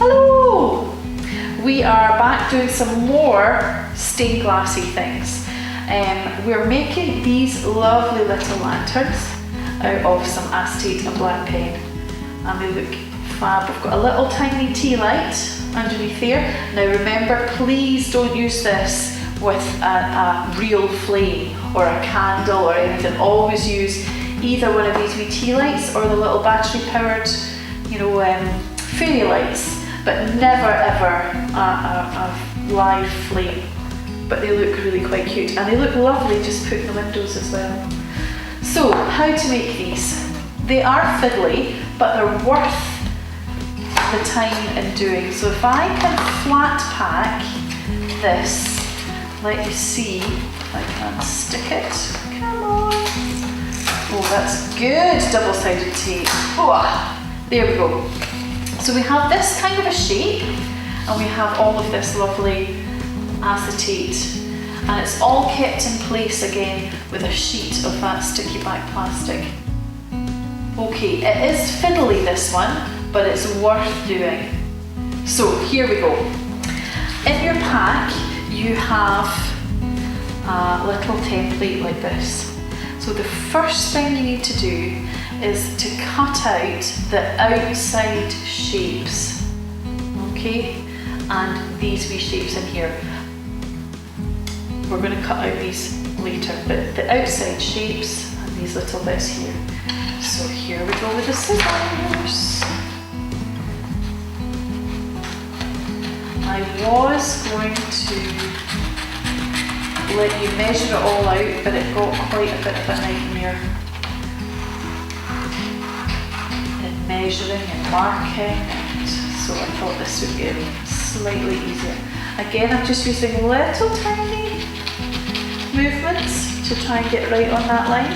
Hello! We are back doing some more stained glassy things. We're making these lovely little lanterns out of some acetate and black paint, and they look fab. We've got a little tiny tea light underneath here. Now remember, please don't use this with a real flame or a candle or anything. Always use either one of these wee tea lights or the little battery powered, fairy lights, but never ever a live flame. But they look really quite cute, and they look lovely just put in the windows as well. So, how to make these? They are fiddly, but they're worth the time in doing. So if I can flat pack this, let you see if I can stick it. Come on. Oh, that's good double-sided tape. Oh, there we go. So we have this kind of a shape, and we have all of this lovely acetate, and it's all kept in place again with a sheet of that sticky back plastic. Okay, it is fiddly, this one, but it's worth doing. So here we go. In your pack you have a little template like this. So the first thing you need to do is to cut out the outside shapes, okay? And these wee shapes in here. We're going to cut out these later, but the outside shapes and these little bits here. So here we go with the scissors. I was going to let you measure it all out, but it got quite a bit of a nightmare in measuring and marking, and so I thought this would be slightly easier. Again, I'm just using little tiny movements to try and get right on that line.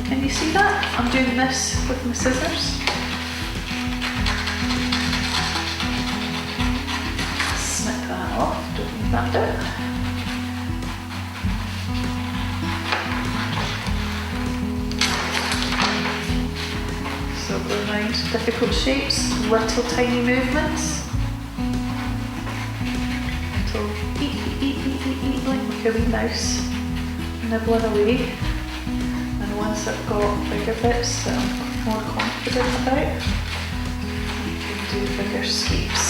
Can you see that? I'm doing this with my scissors. Snip that off, don't need that bit. So go around difficult shapes, little tiny movements. Little eat like a wee mouse, nibbling away. And once I've got bigger bits that I'm more confident about, I can do bigger sweeps.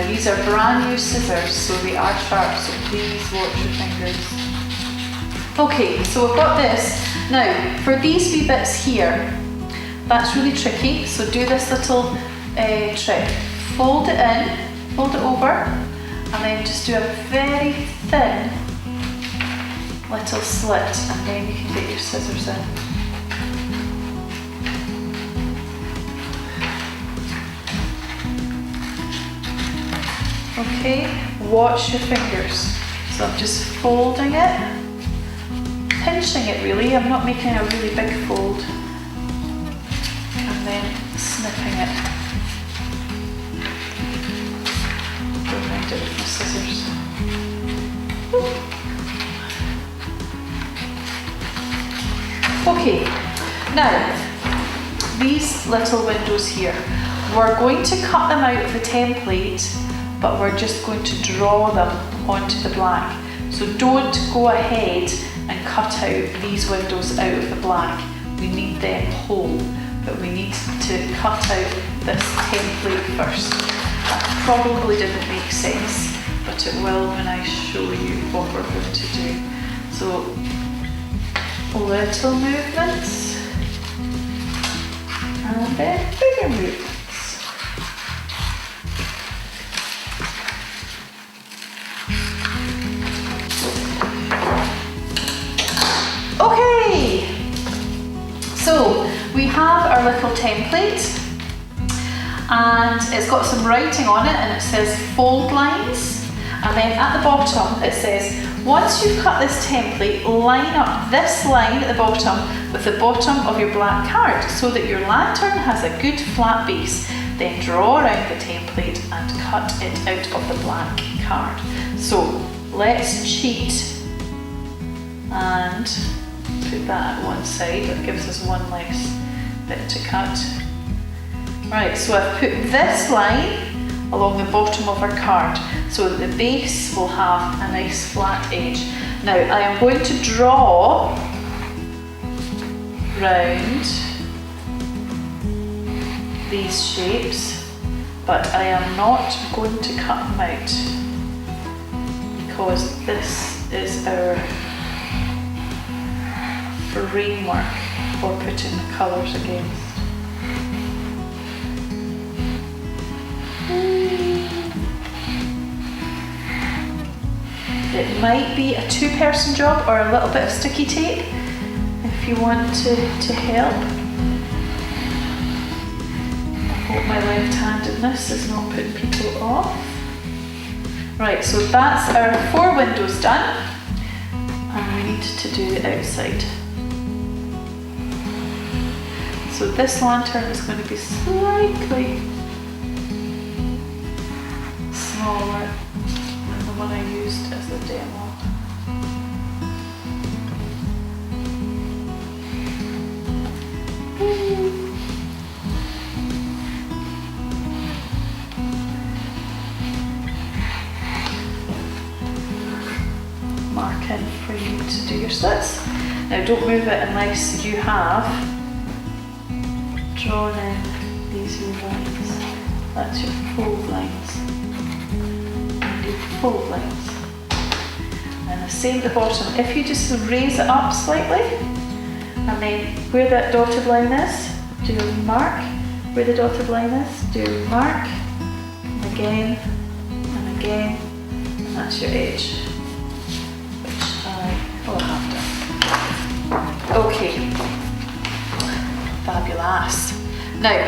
These are brand new scissors, so they are sharp, so please watch your fingers. Okay, so we've got this. Now, for these wee bits here, that's really tricky, so do this little trick. Fold it in, fold it over, and then just do a very thin little slit, and then you can get your scissors in. Okay, watch your fingers. So I'm just folding it, pinching it really, I'm not making a really big fold, and then snipping it. Go around it with my scissors. Okay, now these little windows here, we're going to cut them out of the template, but we're just going to draw them onto the black. So don't go ahead and cut out these windows out of the black. We need them whole, but we need to cut out this template first. That probably didn't make sense, but it will when I show you what we're going to do. So little movements, and then bigger movements. So we have our little template, and it's got some writing on it, and it says fold lines, and then at the bottom it says, once you've cut this template, line up this line at the bottom with the bottom of your black card so that your lantern has a good flat base. Then draw around the template and cut it out of the black card. So let's cheat and put that at one side. That gives us one less bit to cut. Right, so I've put this line along the bottom of our card so that the base will have a nice flat edge. Now I am going to draw round these shapes, but I am not going to cut them out because this is our framework for putting the colours against. It might be a two-person job or a little bit of sticky tape if you want to help. I hope my left-handedness is not putting people off. Right, so that's our 4 windows done, and we need to do the outside. So this lantern is going to be slightly smaller than the one I used as the demo. Mark in for you to do your slits. Now don't move it unless you have drawn in these lines. That's your fold lines. And your fold lines. And the same at the bottom. If you just raise it up slightly, and then where that dotted line is, do a mark. Where the dotted line is, do a mark. And again, and again, and that's your edge. Which I will have done. Okay. Fabulous. Now,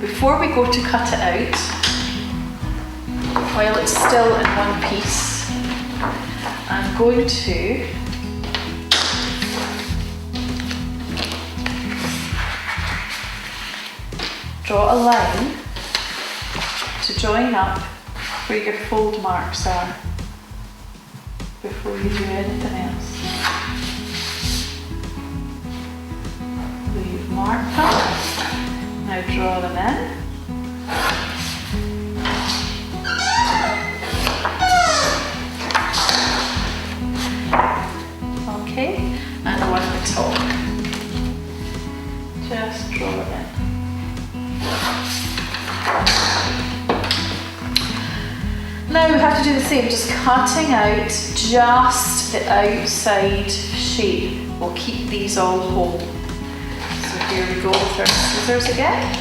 before we go to cut it out, while it's still in one piece, I'm going to draw a line to join up where your fold marks are before you do anything else. We've marked them. Now draw them in. Okay, and the one at the top. Just draw it in. Now we have to do the same, just cutting out just the outside shape. We'll keep these all whole. So here we go with our scissors again.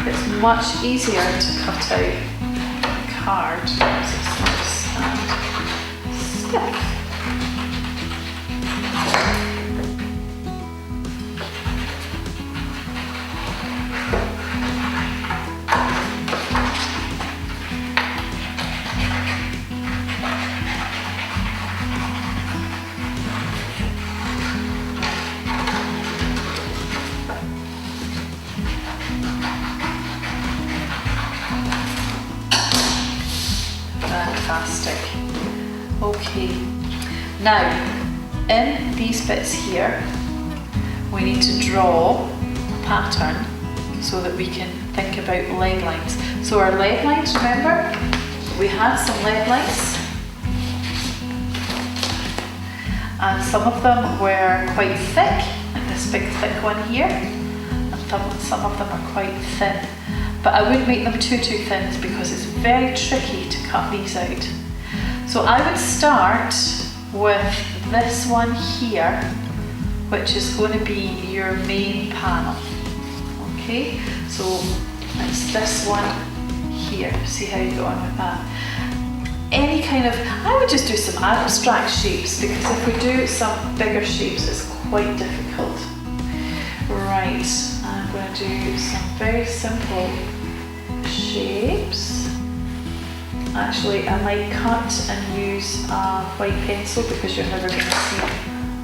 It's much easier to cut out a card because it's nice and stiff. Fantastic. Okay, now in these bits here we need to draw a pattern so that we can think about leg lines. So our leg lines, remember, we had some leg lines and some of them were quite thick, like this big thick one here, and some of them are quite thin. But I wouldn't make them too thin because it's very tricky to cut these out. So I would start with this one here, which is going to be your main panel. Okay, so it's this one here. See how you go on with that. Any kind of, I would just do some abstract shapes, because if we do some bigger shapes, it's quite difficult. Right, I'm going to do some very simple shapes. Actually, I might cut and use a white pencil because you're never going to see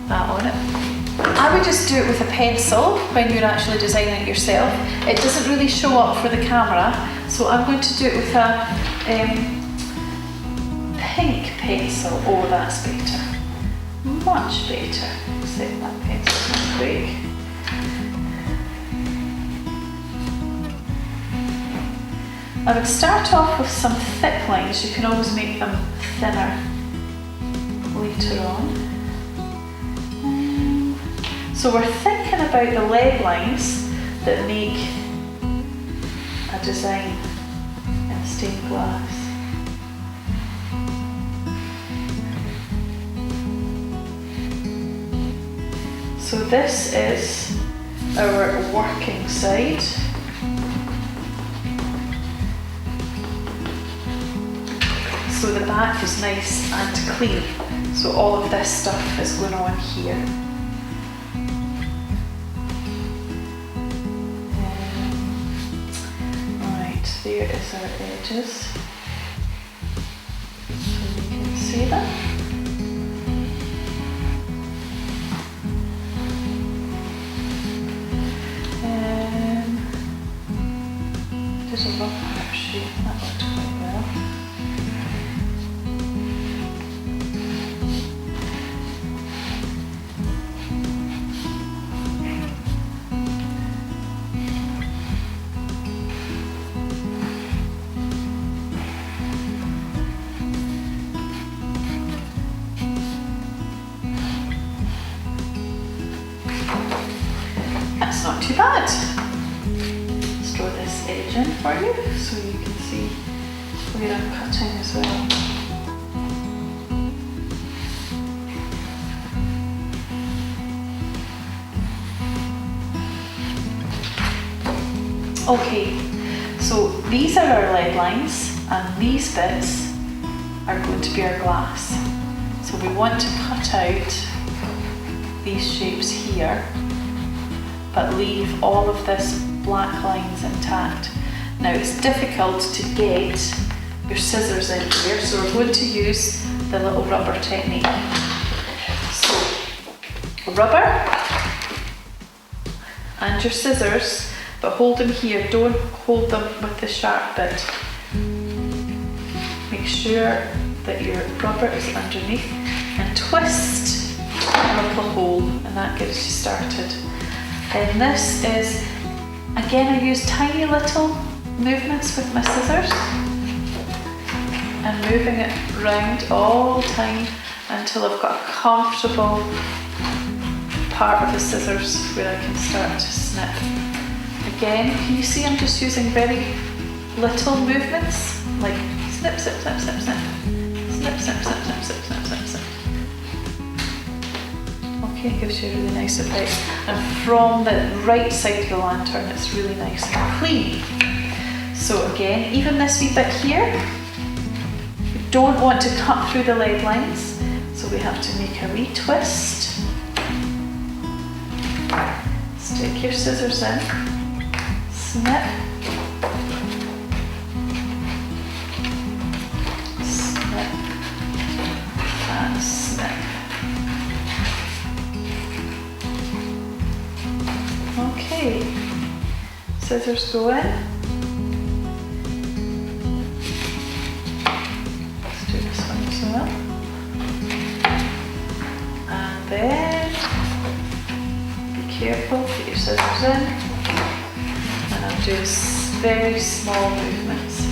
that on it. I would just do it with a pencil when you're actually designing it yourself. It doesn't really show up for the camera, so I'm going to do it with a pink pencil. Oh, that's better. Much better. Except that pencil's not quick. I would start off with some thick lines. You can always make them thinner later on. So we're thinking about the leg lines that make a design in stained glass. So this is our working side. So the back is nice and clean. So all of this stuff is going on here. Right, there is our edges. So you can see them. There's a rough heart shape, that worked quite well. That's not too bad. Let's draw this edge in for you so you can see where I'm cutting as well. Okay, so these are our leg lines and these bits are going to be our glass. So we want to cut out these shapes here, but leave all of this black lines intact. Now it's difficult to get your scissors in here, so we're going to use the little rubber technique. So rubber and your scissors, but hold them here, don't hold them with the sharp bit. Make sure that your rubber is underneath and twist a little hole, and that gets you started. And this is, again, I use tiny little movements with my scissors and moving it round all the time until I've got a comfortable part of the scissors where I can start to snip. Again, can you see I'm just using very little movements, like snip, snip, snip, snip, snip, snip, snip, snip, snip, snip, snip, snip, snip. Okay, it gives you a really nice effect. And from the right side of the lantern, it's really nice and clean. So again, even this wee bit here, we don't want to cut through the leg lines, so we have to make a wee twist. Stick your scissors in, snip, snip, and snip. Okay, scissors go in. Let's do this one as well. And then, be careful, get your scissors in. And I'll do very small movements.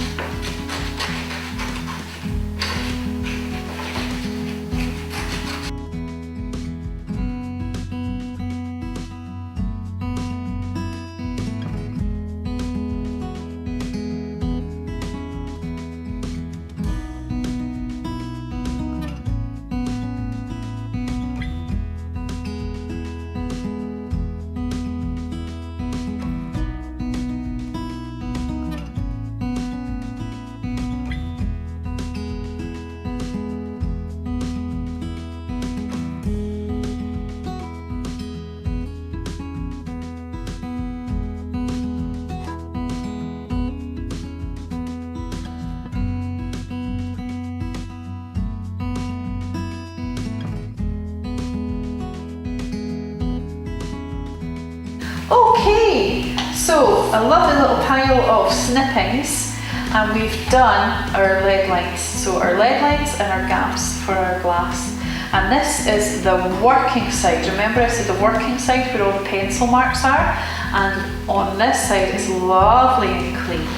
Okay, so a lovely little pile of snippings, and we've done our lead lines. So our lead lines and our gaps for our glass. And this is the working side. Remember I said the working side where all the pencil marks are? And on this side it's lovely and clean.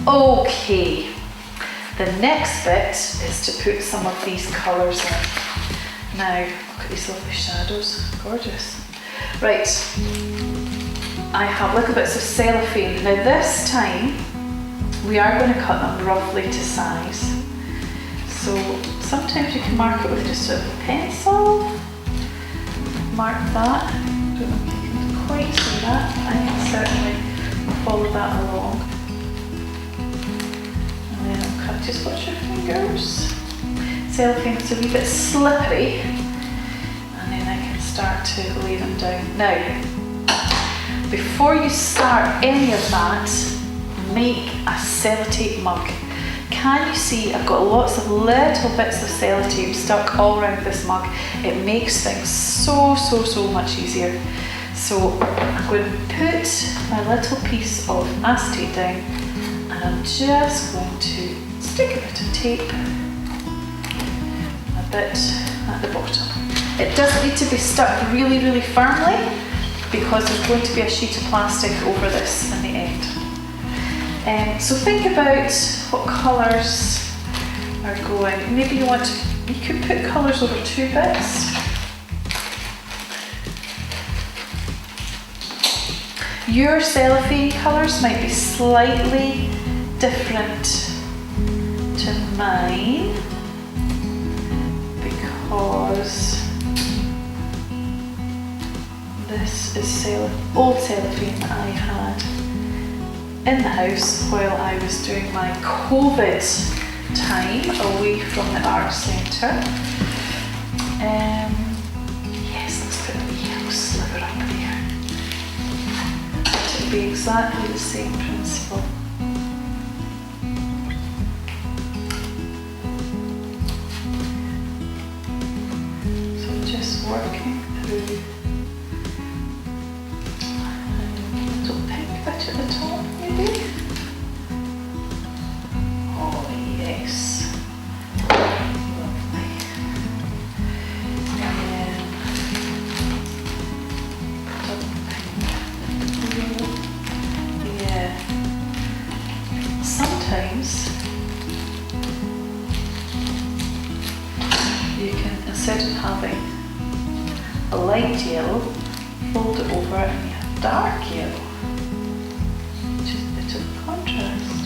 Okay, the next bit is to put some of these colours in. Now, look at these lovely shadows, gorgeous. Right, I have little bits of cellophane. Now this time, we are going to cut them roughly to size. So sometimes you can mark it with just a pencil. Mark that. I don't know if you can quite see that. I can certainly follow that along. And then I'll cut, just watch your fingers. Cellophane is a wee bit slippery. And then I can start to lay them down. Now, before you start any of that, make a sellotape mug. Can you see I've got lots of little bits of sellotape stuck all around this mug. It makes things so much easier. So I'm going to put my little piece of acetate down, and I'm just going to stick a bit of tape, a bit at the bottom. It doesn't need to be stuck really firmly, because there's going to be a sheet of plastic over this in the end. So think about what colours are going. Maybe you could put colours over 2 bits. Your cellophane colours might be slightly different to mine, because this is old cellophane that I had in the house while I was doing my COVID time away from the art centre. Yes, let's put a yellow sliver up there. It'll be exactly the same principle. So just working through. At the top, maybe? Oh yes. Lovely. Yeah. Sometimes you can, instead of having a light yellow, fold it over and you have dark yellow. Contrast.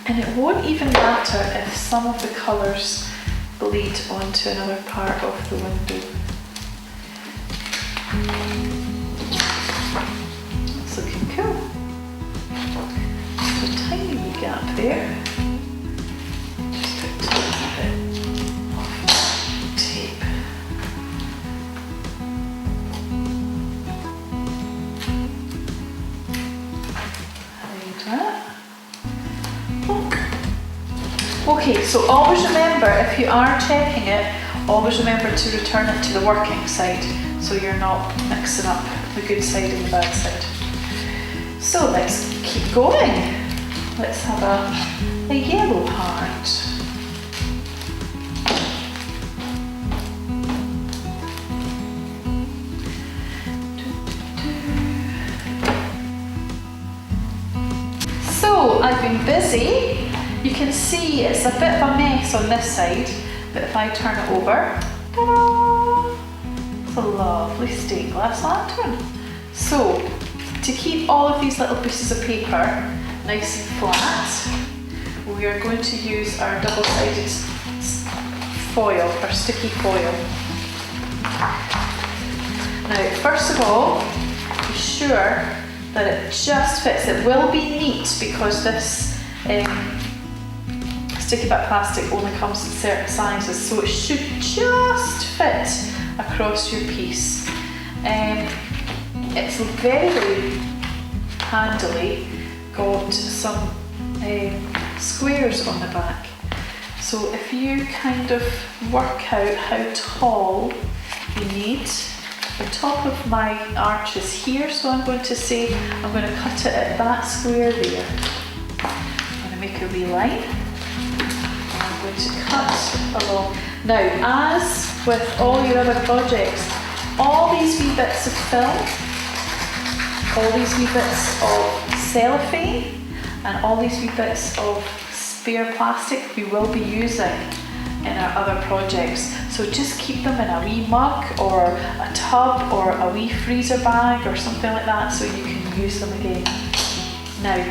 And it won't even matter if some of the colours bleed onto another part of the window. That's looking cool. There's a tiny wee gap there. Just put a bit of tape. Okay, so always remember, if you are checking it, always remember to return it to the working side, so you're not mixing up the good side and the bad side. So let's keep going. Let's have a yellow part. So I've been busy. You can see it's a bit of a mess on this side, but if I turn it over, ta-da! It's a lovely stained glass lantern. So, to keep all of these little pieces of paper nice and flat, we are going to use our double-sided foil, our sticky foil. Now, first of all, be sure that it just fits. It will be neat because this sticky bit plastic only comes in certain sizes, so it should just fit across your piece. It's very handily got some squares on the back. So if you kind of work out how tall you need the top of my arch is here, so I'm going to say I'm going to cut it at that square there. I'm going to make a wee line. I'm going to cut along. Now, as with all your other projects, all these wee bits of film, all these wee bits of cellophane, and all these wee bits of spare plastic we will be using in our other projects. So just keep them in a wee mug or a tub or a wee freezer bag or something like that so you can use them again. Now,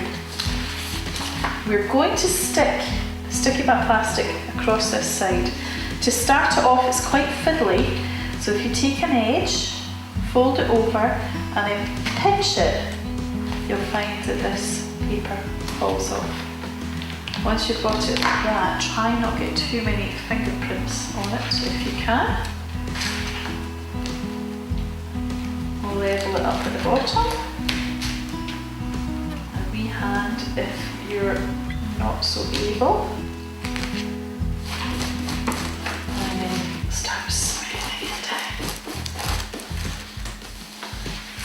we're going to stick the sticky bit plastic across this side. To start it off, it's quite fiddly, so if you take an edge, fold it over and then pinch it, you'll find that this paper falls off. Once you've got it like that, try not get too many fingerprints on it if you can. We'll level it up at the bottom. A wee hand if you're not so able. And then start spreading it down.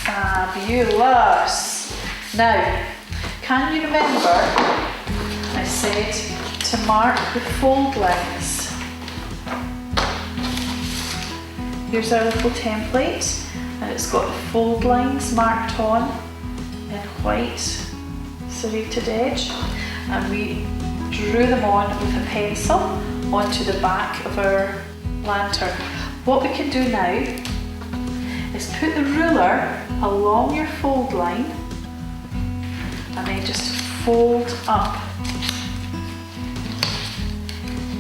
Fabulous! Now, can you remember I said to mark the fold lines? Here's our little template, and it's got the fold lines marked on in white serrated edge, and we drew them on with a pencil onto the back of our lantern. What we can do now is put the ruler along your fold line and then just fold up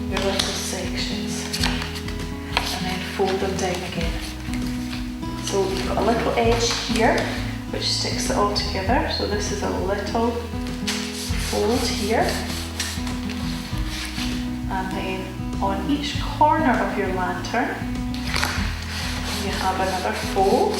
your little sections and then fold them down again. So you've got a little edge here which sticks it all together, so this is a little fold here, and then on each corner of your lantern you have another fold.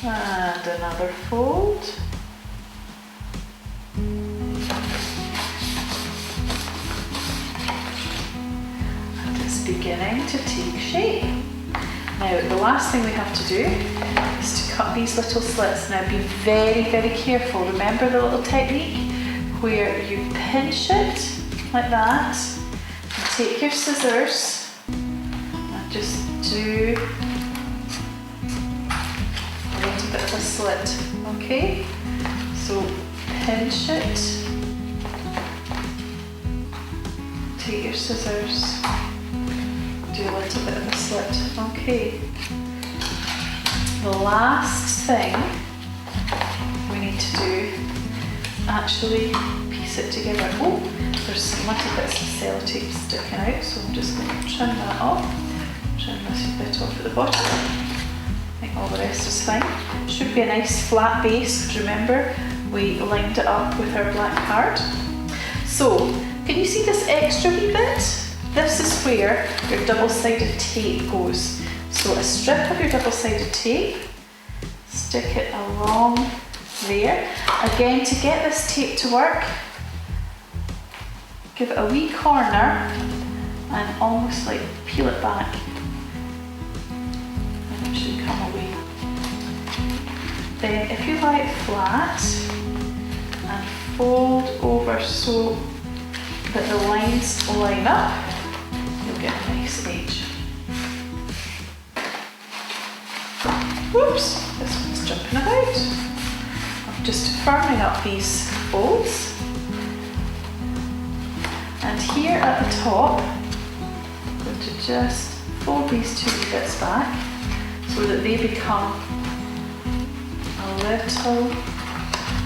And another fold. And it's beginning to take shape. Now, the last thing we have to do is to cut these little slits. Now, be very, very careful. Remember the little technique where you pinch it like that, and take your scissors and just do bit of a slit, okay? So pinch it, take your scissors, do a little bit of a slit, okay? The last thing we need to do, actually piece it together. Oh, there's some little bits of sellotape sticking out, so I'm just going to trim that off, trim this bit off at the bottom. I think all the rest is fine. Should be a nice flat base, because remember we lined it up with our black card. So, can you see this extra wee bit? This is where your double-sided tape goes. So a strip of your double-sided tape, stick it along there. Again, to get this tape to work, give it a wee corner and almost like peel it back. Should come away. Then if you lie it flat and fold over so that the lines line up, you'll get a nice edge. Whoops, this one's jumping about. I'm just firming up these folds. And here at the top, I'm going to just fold these two bits back so that they become a little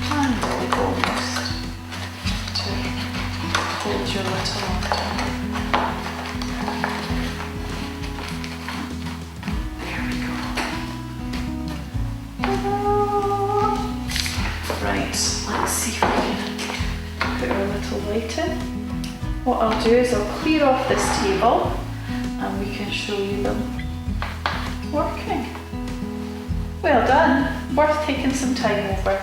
handle almost to hold your little lantern. There we go. Right, let's see if we can put our little light in. What I'll do is I'll clear off this table and we can show you them working. Well done, worth taking some time over.